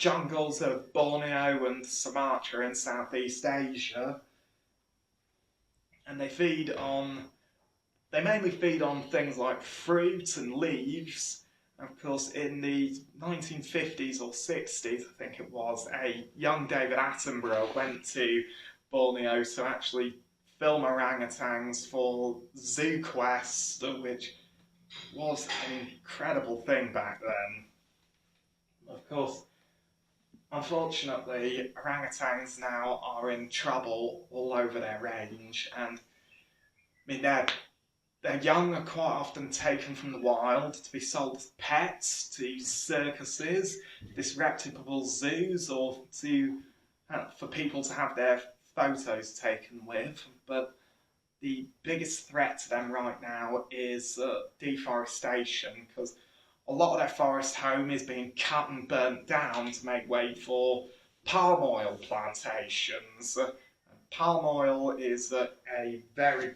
jungles of Borneo and Sumatra in Southeast Asia, and they mainly feed on things like fruit and leaves. And of course, in the 1950s or 60s, I think it was, a young David Attenborough went to Borneo to actually film orangutans for Zoo Quest, which was an incredible thing back then. Of course, unfortunately, orangutans now are in trouble all over their range, and I mean their young are quite often taken from the wild to be sold as pets to circuses, disreputable zoos, or for people to have their photos taken with. But the biggest threat to them right now is deforestation, because a lot of their forest home is being cut and burnt down to make way for palm oil plantations. Palm oil is a big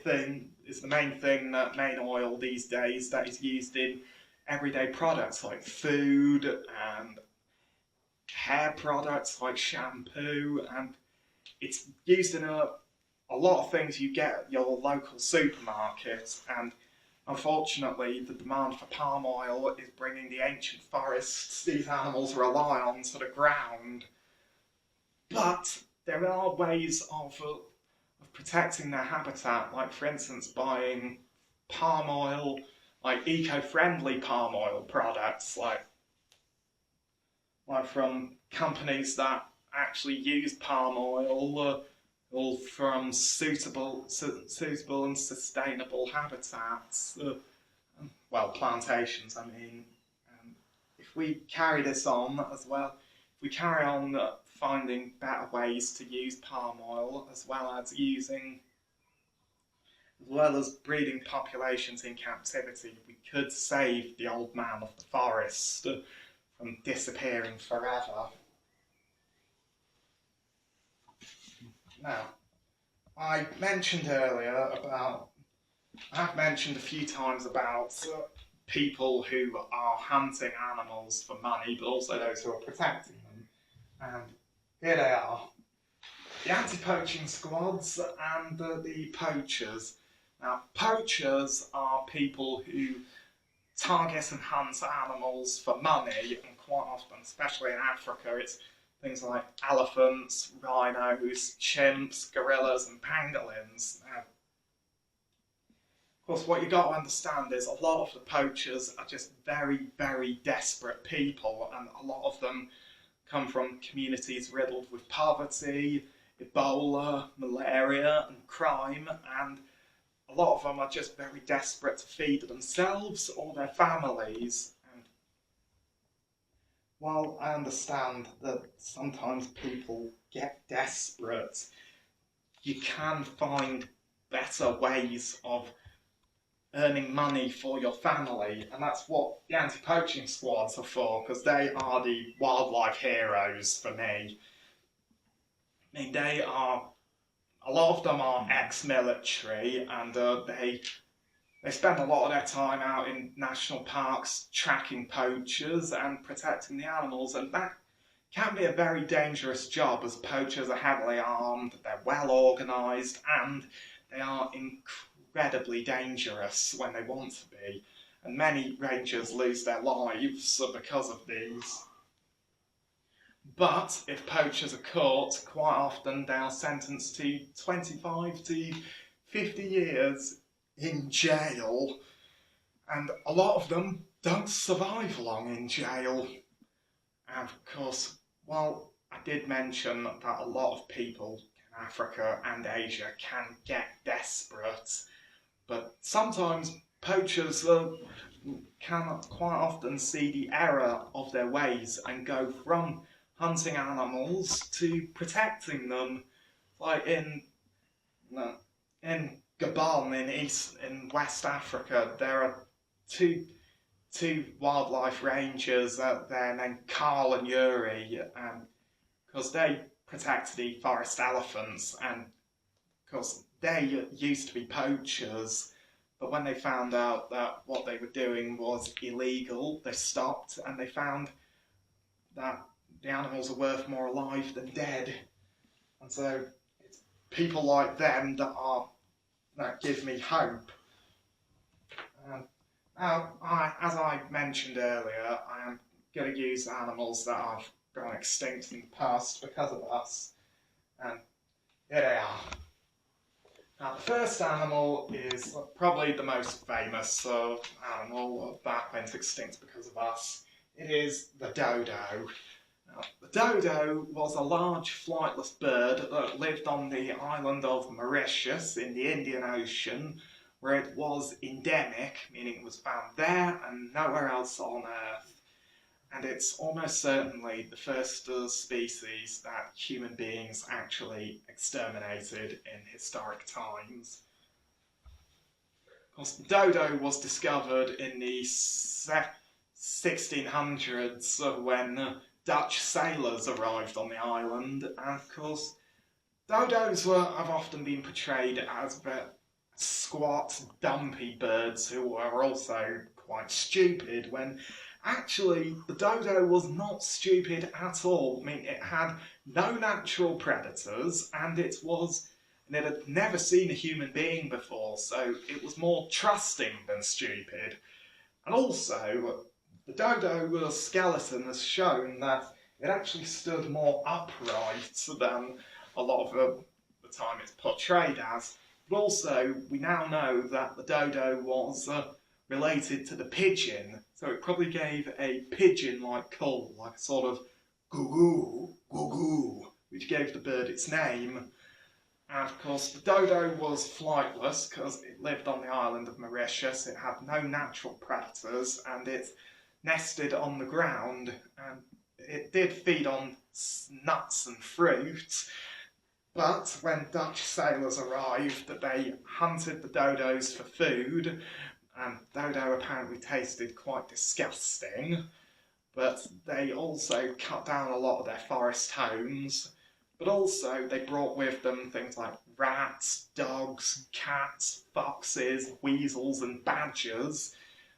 thing. It's the main oil these days that is used in everyday products like food and hair products like shampoo, and it's used in a lot of things you get at your local supermarket. And unfortunately, the demand for palm oil is bringing the ancient forests these animals rely on to the ground. But there are ways of protecting their habitat, like for instance buying palm oil, like eco-friendly palm oil products, like from companies that actually use palm oil, all from suitable and sustainable habitats, plantations. I mean, if we carry this on as well, if we carry on finding better ways to use palm oil, as well as breeding populations in captivity, we could save the old man of the forest from disappearing forever. Now, I mentioned a few times about people who are hunting animals for money, but also those who are protecting them. And here they are, the Anti-Poaching Squads and the Poachers. Now, poachers are people who target and hunt animals for money, and quite often, especially in Africa, it's things like elephants, rhinos, chimps, gorillas, and pangolins. Now, of course, what you've got to understand is a lot of the poachers are just very, very desperate people, and a lot of them come from communities riddled with poverty, Ebola, malaria, and crime, and a lot of them are just very desperate to feed themselves or their families. And while I understand that sometimes people get desperate, you can find better ways of earning money for your family, and that's what the Anti-Poaching Squads are for, because they are the wildlife heroes for me. I mean, a lot of them are ex-military, and they spend a lot of their time out in national parks tracking poachers and protecting the animals, and that can be a very dangerous job, as poachers are heavily armed, they're well organised, and they are incredibly dangerous when they want to be, and many rangers lose their lives because of these. But if poachers are caught, quite often they are sentenced to 25 to 50 years in jail, and a lot of them don't survive long in jail. And of course, while I did mention that a lot of people in Africa and Asia can get desperate, but sometimes poachers can quite often see the error of their ways and go from hunting animals to protecting them. Like in Gabon in West Africa, there are two wildlife rangers there named Carl and Yuri, because they protect the forest elephants, and of course they used to be poachers, but when they found out that what they were doing was illegal, they stopped, and they found that the animals are worth more alive than dead. And so it's people like them that give me hope. Now, as I mentioned earlier, I am going to use animals that have gone extinct in the past because of us. And here they are. Now, the first animal is probably the most famous animal that went extinct because of us. It is the dodo. Now, the dodo was a large flightless bird that lived on the island of Mauritius in the Indian Ocean, where it was endemic, meaning it was found there and nowhere else on Earth. And it's almost certainly the first species that human beings actually exterminated in historic times. Of course, the dodo was discovered in the 1600s when Dutch sailors arrived on the island, and of course, dodos have often been portrayed as squat, dumpy birds who are also quite stupid, when actually the dodo was not stupid at all. I mean, it had no natural predators, and it had never seen a human being before, so it was more trusting than stupid. And also, the dodo skeleton has shown that it actually stood more upright than a lot of the time it's portrayed as. But also, we now know that the dodo was related to the pigeon, so it probably gave a pigeon-like call, like a sort of goo-goo, goo-goo, which gave the bird its name. And of course, the dodo was flightless because it lived on the island of Mauritius. It had no natural predators, and it nested on the ground, and it did feed on nuts and fruit. But when Dutch sailors arrived, they hunted the dodos for food, and dodo apparently tasted quite disgusting. But they also cut down a lot of their forest homes. But also they brought with them things like rats, dogs, cats, foxes, weasels and badgers.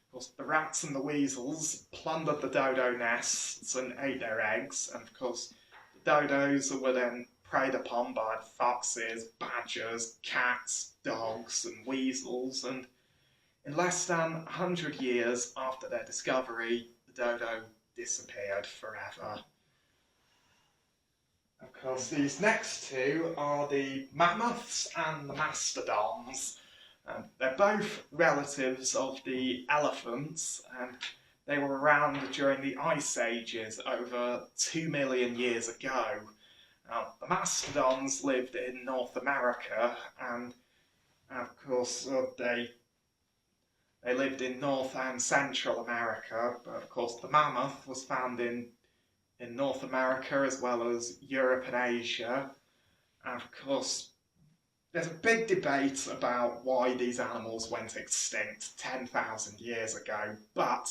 Of course, the rats and the weasels plundered the dodo nests and ate their eggs, and of course the dodos were then preyed upon by foxes, badgers, cats, dogs and weasels, and in less than 100 years after their discovery, the dodo disappeared forever. Of course, these next two are the mammoths and the mastodons. They're both relatives of the elephants, and they were around during the Ice Ages over 2 million years ago. Now, the mastodons lived in North America, and of course they lived in North and Central America, but of course the mammoth was found in North America as well as Europe and Asia. And of course, there's a big debate about why these animals went extinct 10,000 years ago, but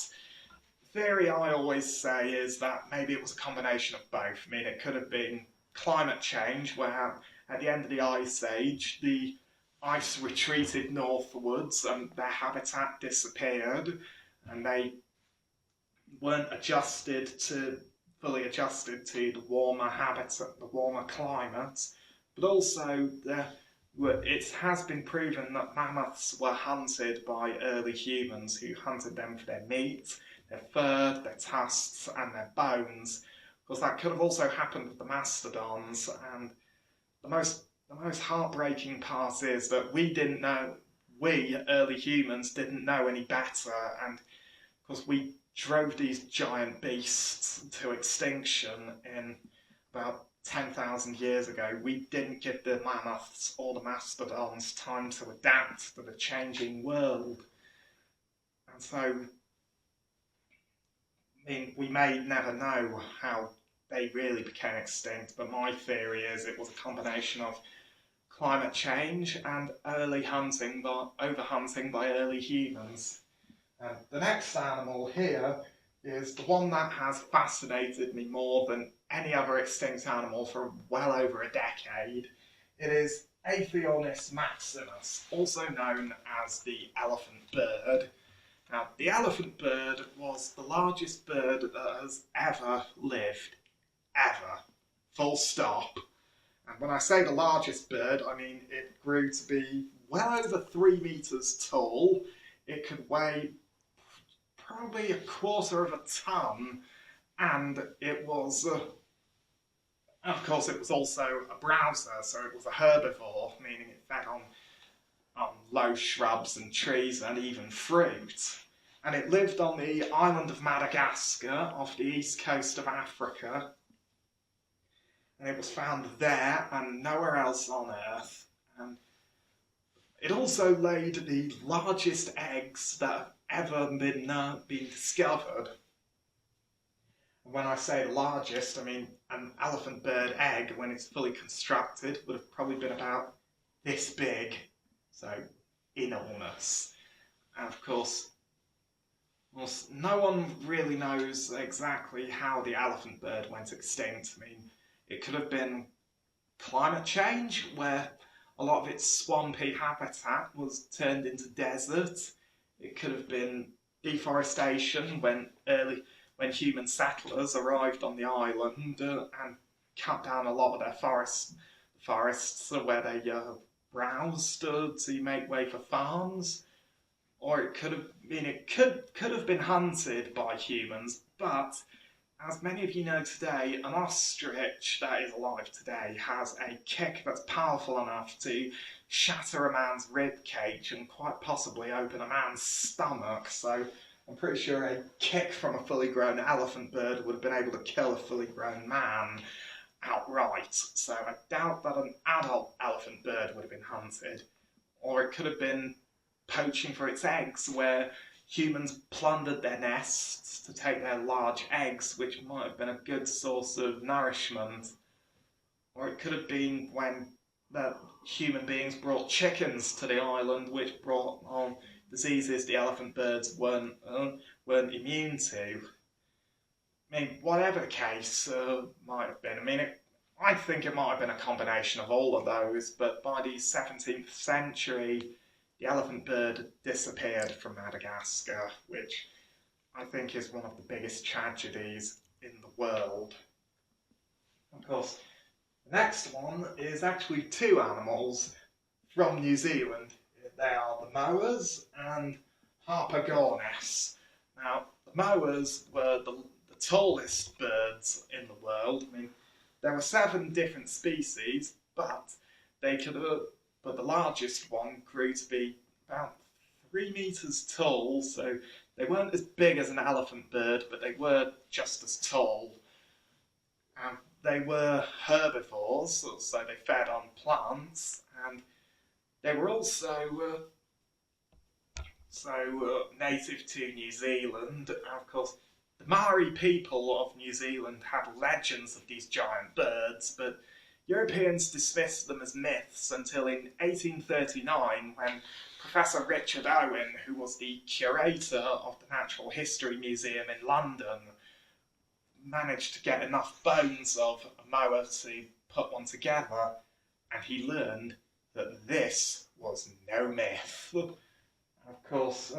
the theory I always say is that maybe it was a combination of both. I mean, it could have been climate change, where at the end of the Ice Age, the ice retreated northwards and their habitat disappeared, and they weren't fully adjusted to the warmer habitat, the warmer climate. But also, it has been proven that mammoths were hunted by early humans who hunted them for their meat, their fur, their tusks and their bones. Of course, that could have also happened with the mastodons, and the most heartbreaking part is that we, early humans, didn't know any better, and of course we drove these giant beasts to extinction in about 10,000 years ago. We didn't give the mammoths or the mastodons time to adapt to the changing world. And so, I mean, we may never know how they really became extinct, but my theory is it was a combination of climate change and overhunting by early humans. The next animal here is the one that has fascinated me more than any other extinct animal for well over a decade. It is Aepyornis maximus, also known as the elephant bird. Now, the elephant bird was the largest bird that has ever lived, ever, full stop. And when I say the largest bird, I mean it grew to be well over 3 meters tall. It could weigh probably a quarter of a ton, and it was, of course, it was also a browser, so it was a herbivore, meaning it fed on low shrubs and trees and even fruit. And it lived on the island of Madagascar off the east coast of Africa. And it was found there and nowhere else on Earth. And it also laid the largest eggs that have ever been discovered. And when I say the largest, I mean an elephant bird egg, when it's fully constructed, would have probably been about this big. So, enormous. And of course, well, no one really knows exactly how the elephant bird went extinct. I mean, it could have been climate change, where a lot of its swampy habitat was turned into desert. It could have been deforestation when human settlers arrived on the island and cut down a lot of their forests where they browsed to make way for farms. Or it could have been hunted by humans, but as many of you know today, an ostrich that is alive today has a kick that's powerful enough to shatter a man's rib cage and quite possibly open a man's stomach. So I'm pretty sure a kick from a fully grown elephant bird would have been able to kill a fully grown man outright. So I doubt that an adult elephant bird would have been hunted. Or it could have been poaching for its eggs, where humans plundered their nests to take their large eggs, which might have been a good source of nourishment. Or it could have been when the human beings brought chickens to the island, which brought on diseases the elephant birds weren't immune to. I mean, whatever the case might have been, I think it might have been a combination of all of those, but by the 17th century, the elephant bird disappeared from Madagascar, which I think is one of the biggest tragedies in the world. Of course, the next one is actually two animals from New Zealand. They are the moas and Harpagornis. Now, the moas were the tallest birds in the world. There were 7 different species, but the largest one grew to be about 3 meters tall, so they weren't as big as an elephant bird, but they were just as tall. They were herbivores, so they fed on plants, and they were also native to New Zealand. And of course, the Maori people of New Zealand had legends of these giant birds, but Europeans dismissed them as myths until in 1839, when Professor Richard Owen, who was the curator of the Natural History Museum in London, managed to get enough bones of a moa to put one together, and he learned that this was no myth. Of course,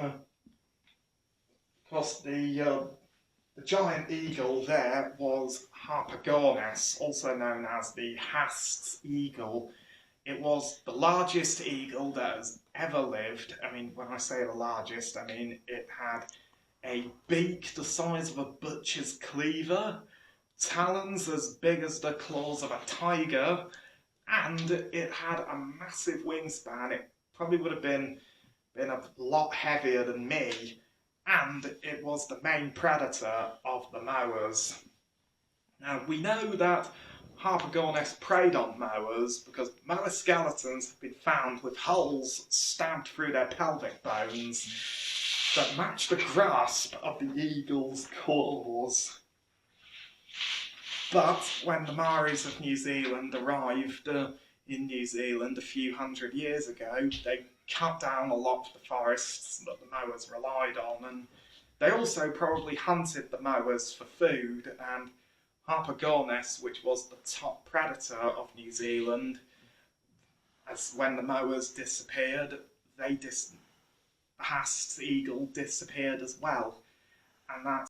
the giant eagle there was Harpagornis, also known as the Haast's eagle. It was the largest eagle that has ever lived. When I say the largest, it had a beak the size of a butcher's cleaver, talons as big as the claws of a tiger, and it had a massive wingspan. It probably would have been a lot heavier than me, and it was the main predator of the moas. Now, we know that Harpagornis preyed on moas because moa skeletons have been found with holes stabbed through their pelvic bones that match the grasp of the eagle's claws. But when the Maoris of New Zealand arrived in New Zealand a few hundred years ago, they cut down a lot of the forests that the moas relied on, and they also probably hunted the moas for food, and Harpagornis, which was the top predator of New Zealand, as when the mowers disappeared, the Hast eagle disappeared as well. And that's